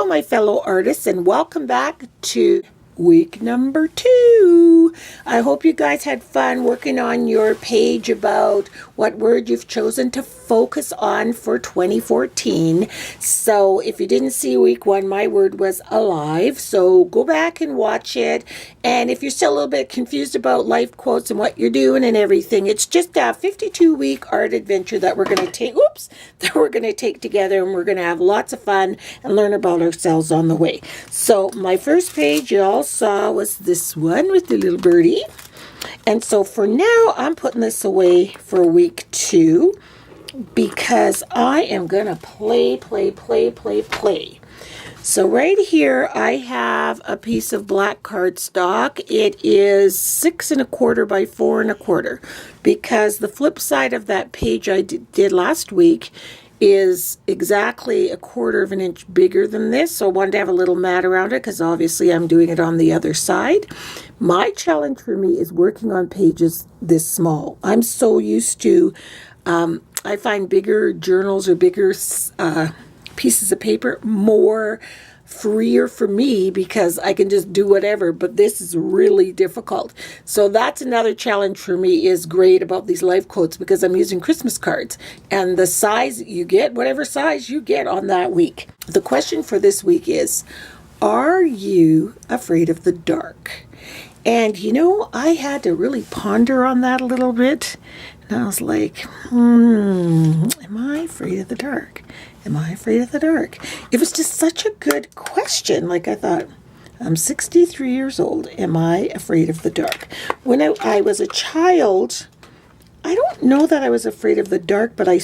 my fellow artists, and welcome back to week number 2. I hope you guys had fun working on your page about what word you've chosen to focus on for 2014. So if you didn't see week 1, my word was alive. So go back and watch it. And if you're still a little bit confused about life quotes and what you're doing and everything, it's just a 52-week art adventure that we're going to take together, and we're going to have lots of fun and learn about ourselves on the way. So my first page you all saw was this one with the little birdie. And so for now, I'm putting this away for week 2 because I am going to play. So right here, I have a piece of black cardstock. It is 6 1/4 by 4 1/4 because the flip side of that page I did last week is exactly 1/4 of an inch bigger than this. So I wanted to have a little mat around it because obviously I'm doing it on the other side. My challenge for me is working on pages this small. I'm so used to, I find bigger journals or bigger pieces of paper more freer for me because I can just do whatever, but this is really difficult. So that's another challenge for me is great about these life quotes because I'm using Christmas cards and the size you get, whatever size you get on that week. The question for this week is, are you afraid of the dark? And you know, I had to really ponder on that a little bit. And I was like, am I afraid of the dark? Am I afraid of the dark? It was just such a good question. Like I thought, I'm 63 years old. Am I afraid of the dark? When I was a child, I don't know that I was afraid of the dark, but I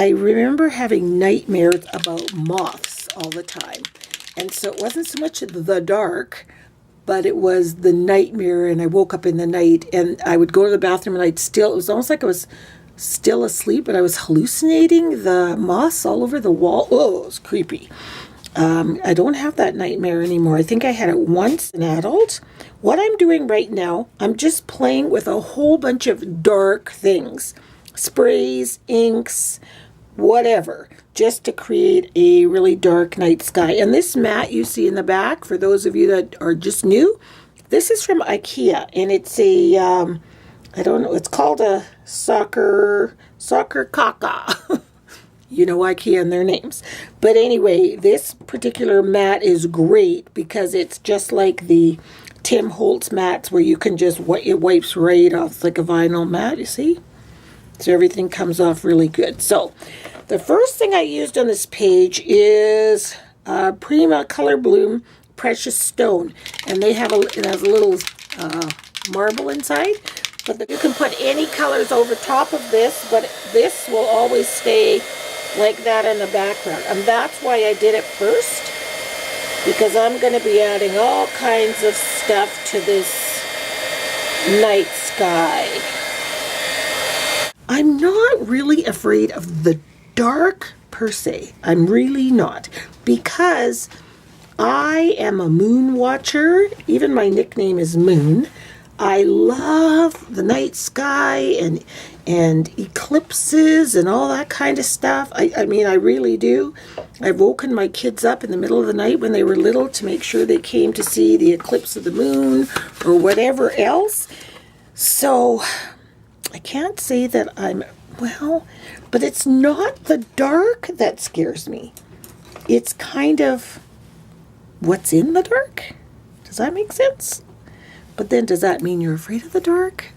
remember having nightmares about moths all the time. And so it wasn't so much the dark, but it was the nightmare, and I woke up in the night, and I would go to the bathroom, and it was almost like I was still asleep, but I was hallucinating the moths all over the wall. Oh, it was creepy. I don't have that nightmare anymore. I think I had it once as an adult. What I'm doing right now, I'm just playing with a whole bunch of dark things, sprays, inks, whatever, just to create a really dark night sky. And this mat you see in the back, for those of you that are just new, this is from IKEA, and it's a, I don't know, it's called a soccer caca. You know IKEA and their names. But anyway, this particular mat is great because it's just like the Tim Holtz mats where you can just, it wipes right off. It's like a vinyl mat, you see? So everything comes off really good. So the first thing I used on this page is Prima Color Bloom Precious Stone. And it has a little marble inside. But you can put any colors over top of this, but this will always stay like that in the background. And that's why I did it first, because I'm going to be adding all kinds of stuff to this night sky. I'm not really afraid of the dark per se. I'm really not, because I am a moon watcher. Even my nickname is Moon. I love the night sky and eclipses and all that kind of stuff. I mean, I really do. I've woken my kids up in the middle of the night when they were little to make sure they came to see the eclipse of the moon or whatever else. So I can't say that but it's not the dark that scares me. It's kind of what's in the dark. Does that make sense? But then does that mean you're afraid of the dark?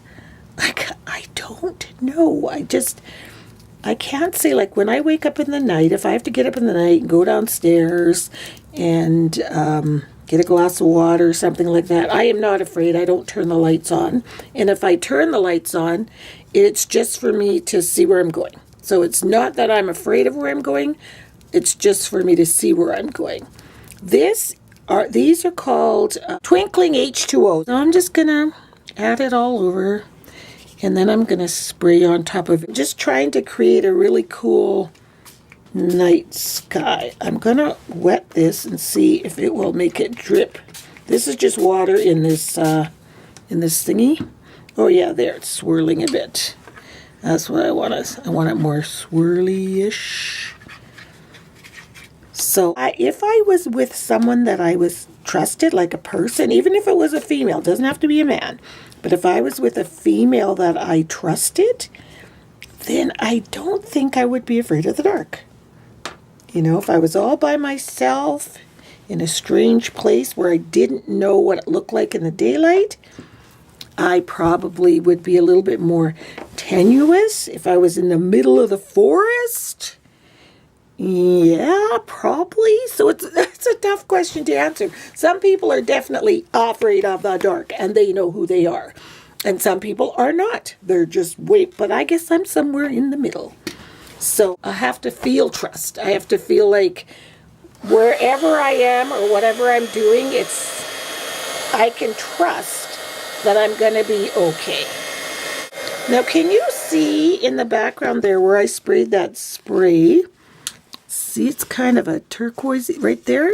Like, I don't know. I can't say, like, when I wake up in the night, if I have to get up in the night and go downstairs and get a glass of water or something like that, I am not afraid. I don't turn the lights on. And if I turn the lights on, it's just for me to see where I'm going. So it's not that I'm afraid of where I'm going. It's just for me to see where I'm going. These are called Twinkling H2O. So I'm just going to add it all over, and then I'm going to spray on top of it. Just trying to create a really cool night sky. I'm going to wet this and see if it will make it drip. This is just water in this thingy. Oh yeah, there, it's swirling a bit. That's what I want. I want it more swirly-ish. So if I was with someone that I was trusted, like a person, even if it was a female, doesn't have to be a man, but if I was with a female that I trusted, then I don't think I would be afraid of the dark. You know, if I was all by myself in a strange place where I didn't know what it looked like in the daylight, I probably would be a little bit more tenuous. If I was in the middle of the forest, yeah, probably. So it's a tough question to answer. Some people are definitely afraid of the dark and they know who they are. And some people are not. They're just but I guess I'm somewhere in the middle. So I have to feel trust. I have to feel like wherever I am or whatever I'm doing, I can trust that I'm going to be okay. Now, can you see in the background there where I sprayed that spray? See, it's kind of a turquoise right there.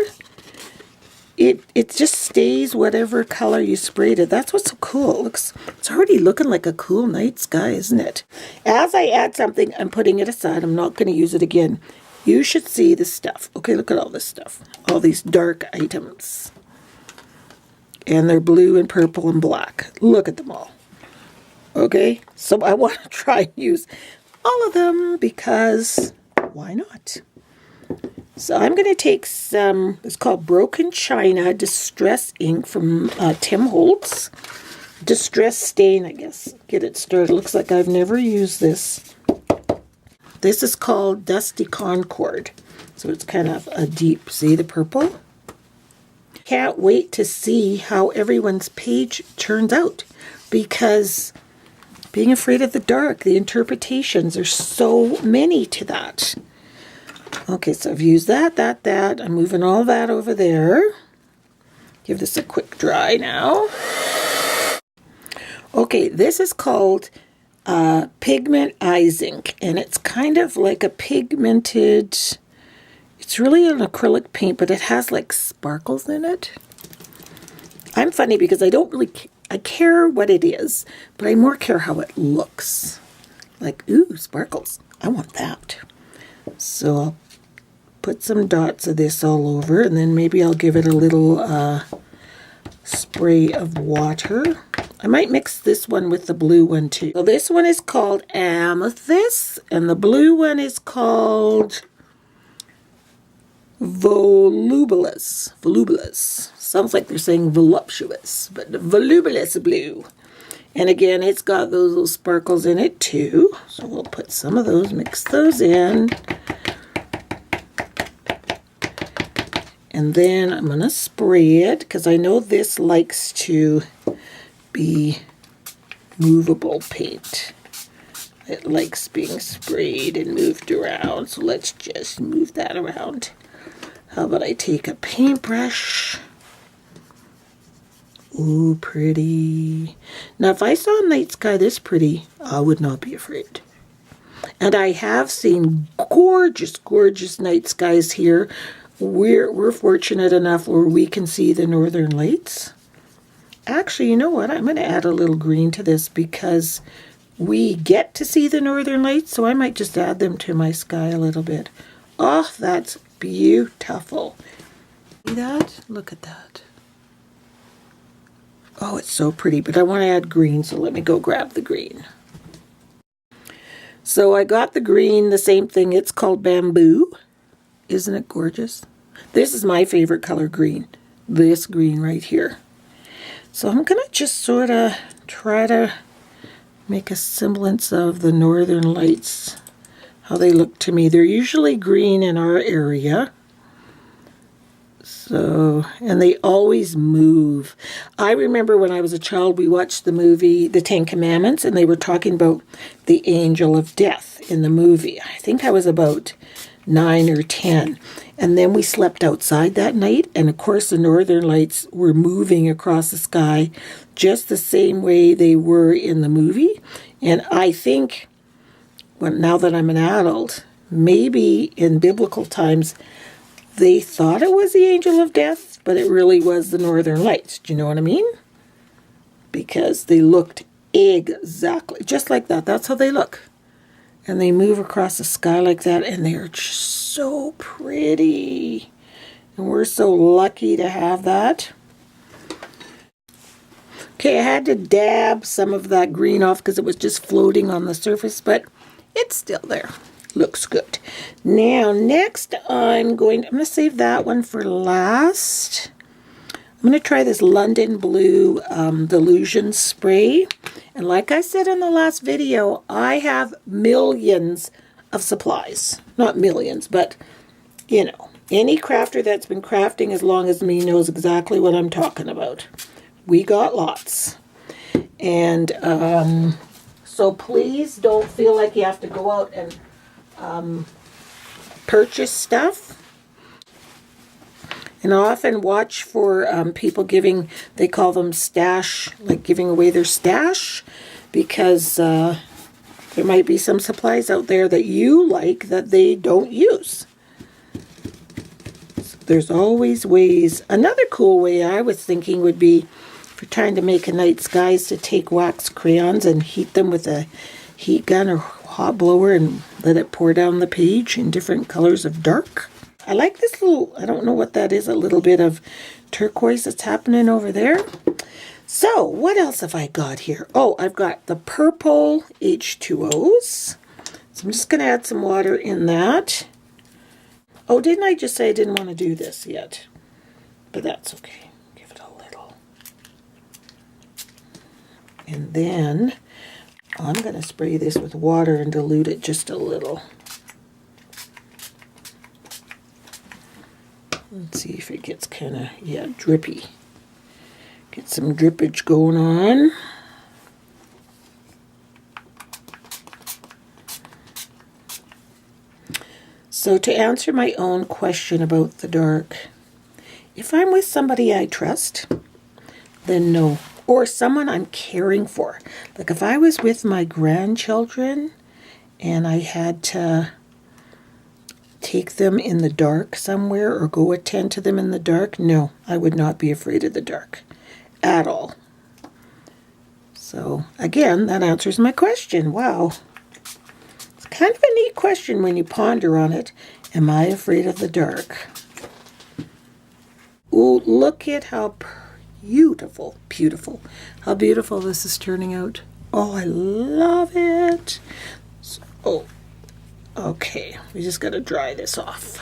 It just stays whatever color you sprayed it. That's what's so cool. It's already looking like a cool night sky, isn't it? As I add something, I'm putting it aside. I'm not going to use it again. You should see this stuff. Okay, look at all this stuff. All these dark items. And they're blue and purple and black. Look at them all. Okay, so I want to try and use all of them because why not? So I'm going to take some, it's called Broken China Distress ink from Tim Holtz. Distress Stain, I guess. Get it started. Looks like I've never used this. This is called Dusty Concord. So it's kind of a deep, see the purple? Can't wait to see how everyone's page turns out because being afraid of the dark, the interpretations, there's so many to that. Okay, so I've used that. I'm moving all that over there. Give this a quick dry now. Okay, this is called Pigment Eye Zinc, and it's kind of like a pigmented, it's really an acrylic paint, but it has like sparkles in it. I'm funny because I don't really, I care what it is, but I more care how it looks. Like, ooh, sparkles. I want that. So I'll put some dots of this all over, and then maybe I'll give it a little spray of water. I might mix this one with the blue one too. So this one is called Amethyst, and the blue one is called Volubilis. Volubilis. Sounds like they're saying voluptuous, but Volubilis blue. And again, it's got those little sparkles in it too. So we'll put some of those, mix those in. And then I'm going to spray it because I know this likes to be movable paint. It likes being sprayed and moved around. So let's just move that around. How about I take a paintbrush? Ooh, pretty. Now, if I saw a night sky this pretty, I would not be afraid. And I have seen gorgeous, gorgeous night skies here. We're fortunate enough where we can see the northern lights. Actually, you know what? I'm going to add a little green to this because we get to see the northern lights, so I might just add them to my sky a little bit. Oh, that's beautiful. See that? Look at that. Oh, it's so pretty, but I want to add green, so let me go grab the green. So I got the green, the same thing. It's called Bamboo. Isn't it gorgeous? This is my favorite color, green. This green right here. So I'm going to just sort of try to make a semblance of the northern lights, how they look to me. They're usually green in our area. So, and they always move. I remember when I was a child, we watched the movie The Ten Commandments, and they were talking about the angel of death in the movie. I think I was about 9 or 10. And then we slept outside that night, and of course the northern lights were moving across the sky just the same way they were in the movie. And I think, well, now that I'm an adult, maybe in biblical times they thought it was the angel of death, but it really was the northern lights. Do you know what I mean? Because they looked exactly just like that. That's how they look. And they move across the sky like that, and they're just so pretty. And we're so lucky to have that. Okay, I had to dab some of that green off because it was just floating on the surface, but it's still there. Looks good. Now, next I'm going to save that one for last. I'm going to try this London Blue Delusion Spray. And like I said in the last video, I have millions of supplies. Not millions, but, you know, any crafter that's been crafting as long as me knows exactly what I'm talking about. We got lots. And so please don't feel like you have to go out and purchase stuff. And I often watch for people giving, they call them stash, like giving away their stash, because there might be some supplies out there that you like that they don't use. So there's always ways. Another cool way I was thinking would be, if you're trying to make a night sky, is to take wax crayons and heat them with a heat gun or hot blower and let it pour down the page in different colors of dark. I like this little, I don't know what that is, a little bit of turquoise that's happening over there. So, what else have I got here? Oh, I've got the purple H2Os. So I'm just going to add some water in that. Oh, didn't I just say I didn't want to do this yet? But that's okay. Give it a little. And then I'm going to spray this with water and dilute it just a little. Let's see if it gets kind of, yeah, drippy. Get some drippage going on. So to answer my own question about the dark, if I'm with somebody I trust, then no. Or someone I'm caring for. Like if I was with my grandchildren and I had to take them in the dark somewhere or go attend to them in the dark, no, I would not be afraid of the dark at all. So again, that answers my question. Wow. It's kind of a neat question when you ponder on it. Am I afraid of the dark? Ooh, look at how beautiful, how beautiful this is turning out. Oh, I love it. So, okay, we just got to dry this off.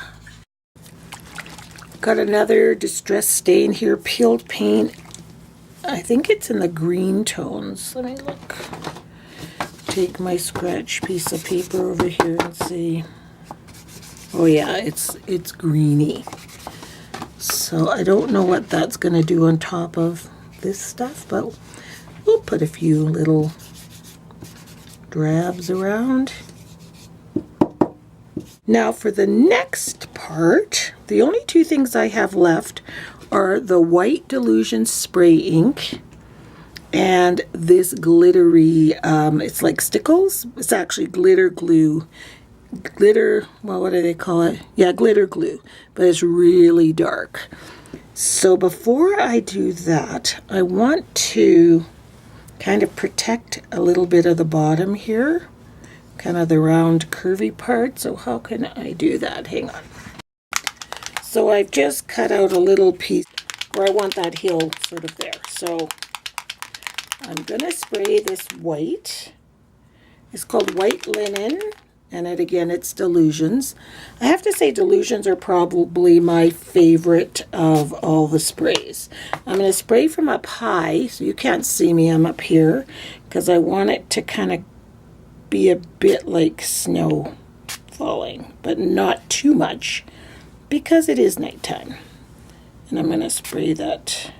Got another distress stain here, peeled paint. I think it's in the green tones. Let me look. Take my scratch piece of paper over here and see. Oh yeah, it's greeny. So I don't know what that's going to do on top of this stuff, but we'll put a few little drabs around. Now for the next part, the only two things I have left are the white Delusion spray ink and this glittery, it's like stickles. It's actually glitter glue. Glitter, well, what do they call it? Yeah, glitter glue, but it's really dark. So before I do that, I want to kind of protect a little bit of the bottom here, kind of the round curvy part. So how can I do that? Hang on. So I've just cut out a little piece where I want that heel sort of there. So I'm going to spray this white. It's called White Linen. And it's Delusions. I have to say Delusions are probably my favorite of all the sprays. I'm going to spray from up high, so you can't see me, I'm up here, because I want it to kind of be a bit like snow falling, but not too much, because it is nighttime. And I'm going to spray that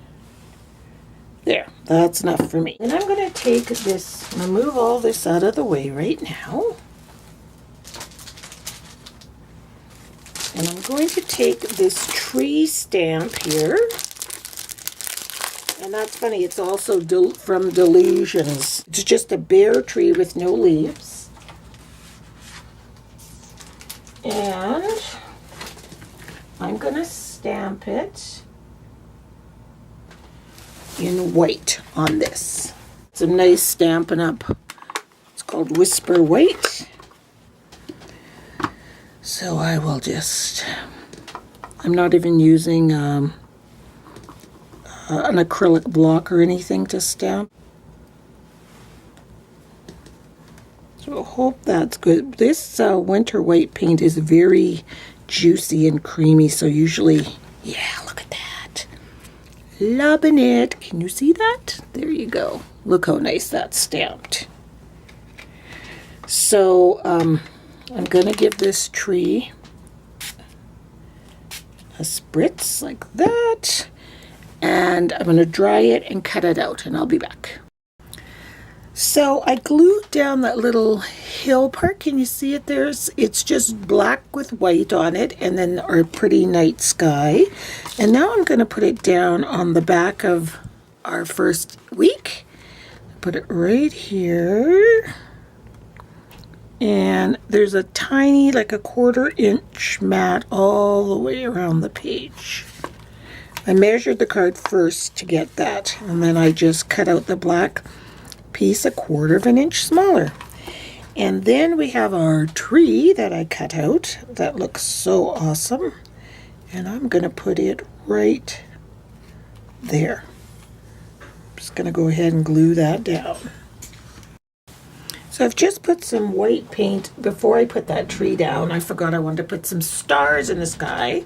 there. That's enough for me. And I'm going to take this, I'm going to move all this out of the way right now. And I'm going to take this tree stamp here. And that's funny, it's also from Delusions. It's just a bare tree with no leaves. And I'm going to stamp it in white on this. It's a nice Stampin' Up. It's called Whisper White. So I will just, I'm not even using an acrylic block or anything to stamp. So I hope that's good. This winter white paint is very juicy and creamy, so usually, yeah, look at that. Loving it. Can you see that? There you go. Look how nice that's stamped. So I'm going to give this tree a spritz like that, and I'm going to dry it and cut it out, and I'll be back. So I glued down that little hill part. Can you see it there? It's just black with white on it, and then our pretty night sky. And now I'm going to put it down on the back of our first week. Put it right here. And there's a tiny, like a 1/4 inch mat all the way around the page. I measured the card first to get that, and then I just cut out the black piece 1/4 inch smaller. And then we have our tree that I cut out that looks so awesome, and I'm going to put it right there. I'm just going to go ahead and glue that down. So I've just put some white paint before I put that tree down. I forgot I wanted to put some stars in the sky.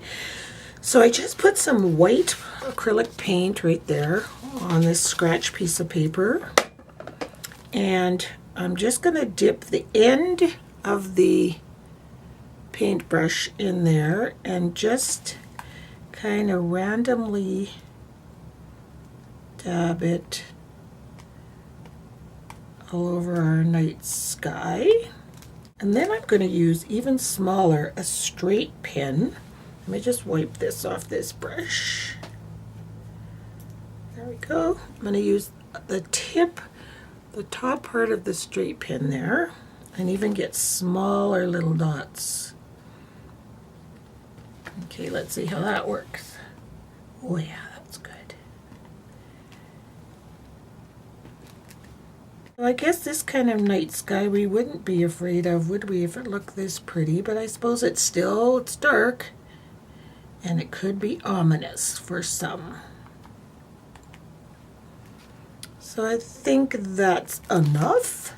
So I just put some white acrylic paint right there on this scratch piece of paper. And I'm just going to dip the end of the paintbrush in there and just kind of randomly dab it all over our night sky. And then I'm going to use even smaller, a straight pen. Let me just wipe this off this brush. There we go. I'm going to use the tip, the top part of the straight pin there, and even get smaller little dots. Okay, let's see how that works. Oh yeah, that's good. Well, I guess this kind of night sky we wouldn't be afraid of, would we, if it looked this pretty? But I suppose it's dark, and it could be ominous for some. So I think that's enough.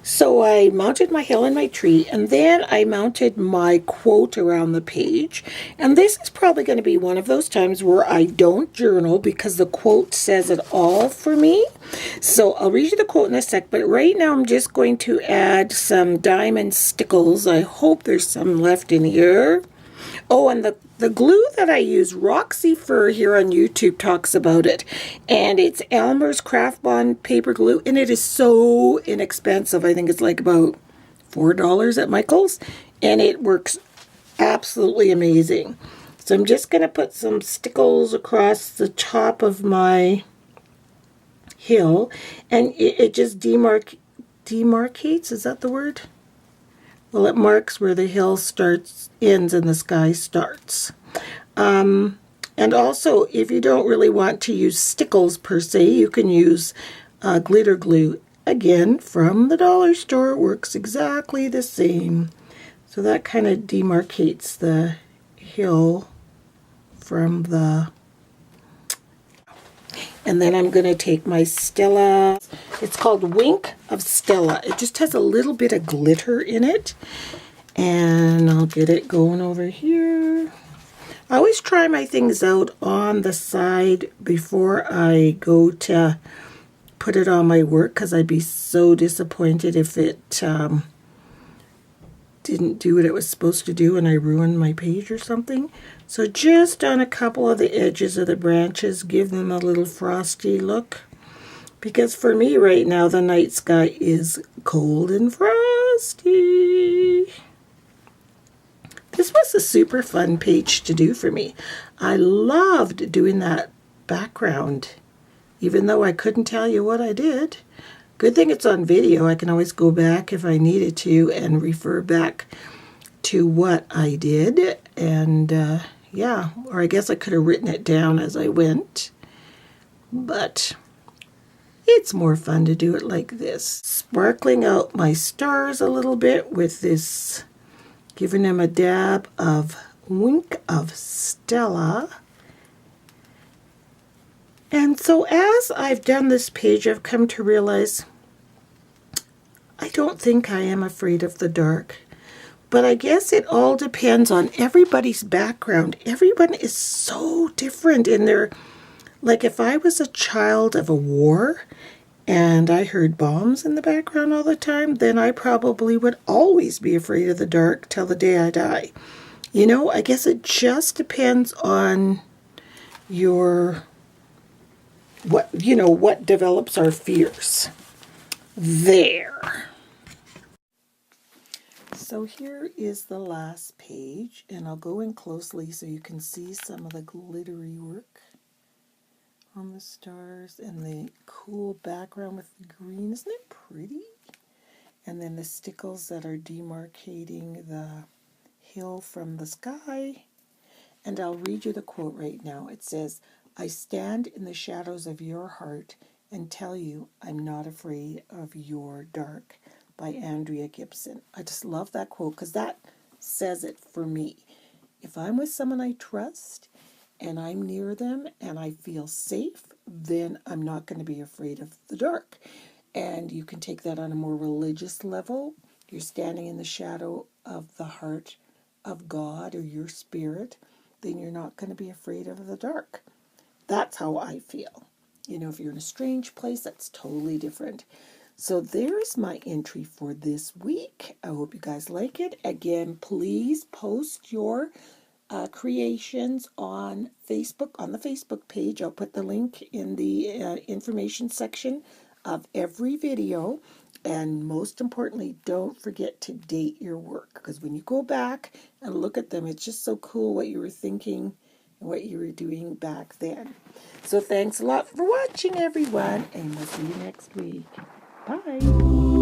So I mounted my hill and my tree, and then I mounted my quote around the page. And this is probably going to be one of those times where I don't journal because the quote says it all for me. So I'll read you the quote in a sec, but right now I'm just going to add some diamond stickles. I hope there's some left in here. Oh, and the glue that I use, Roxy Fur here on YouTube talks about it. And it's Elmer's Craft Bond paper glue, and it is so inexpensive. I think it's like about $4 at Michael's, and it works absolutely amazing. So I'm just going to put some stickles across the top of my hill, and it just demarcates, is that the word? Well, it marks where the hill ends and the sky starts. And also, if you don't really want to use stickles per se, you can use glitter glue. Again, from the dollar store, it works exactly the same. So that kind of demarcates the hill from the... And then I'm going to take my Stella. It's called Wink of Stella. It just has a little bit of glitter in it. And I'll get it going over here. I always try my things out on the side before I go to put it on my work, because I'd be so disappointed if it didn't do what it was supposed to do and I ruined my page or something. So just on a couple of the edges of the branches, give them a little frosty look. Because for me right now, the night sky is cold and frosty. This was a super fun page to do for me. I loved doing that background, even though I couldn't tell you what I did. Good thing it's on video. I can always go back if I needed to and refer back to what I did. And yeah, or I guess I could have written it down as I went. But it's more fun to do it like this. Sparkling out my stars a little bit with this, giving them a dab of Wink of Stella. And so as I've done this page, I've come to realize I don't think I am afraid of the dark. But I guess it all depends on everybody's background. Everyone is so different in their, like if I was a child of a war and I heard bombs in the background all the time, then I probably would always be afraid of the dark till the day I die. You know, I guess it just depends on your, what develops our fears. There. So here is the last page, and I'll go in closely so you can see some of the glittery work on the stars and the cool background with the green. Isn't it pretty? And then the stickles that are demarcating the hill from the sky. And I'll read you the quote right now. It says, "I stand in the shadows of your heart and tell you I'm not afraid of your dark," by Andrea Gibson. I just love that quote because that says it for me. If I'm with someone I trust and I'm near them and I feel safe, then I'm not going to be afraid of the dark. And you can take that on a more religious level. You're standing in the shadow of the heart of God or your spirit, then you're not going to be afraid of the dark. That's how I feel. You know, if you're in a strange place, that's totally different. So there's my entry for this week. I hope you guys like it. Again, please post your creations on Facebook, on the Facebook page. I'll put the link in the information section of every video. And most importantly, don't forget to date your work, because when you go back and look at them, it's just so cool what you were thinking and what you were doing back then. So thanks a lot for watching, everyone, and we'll see you next week. Bye.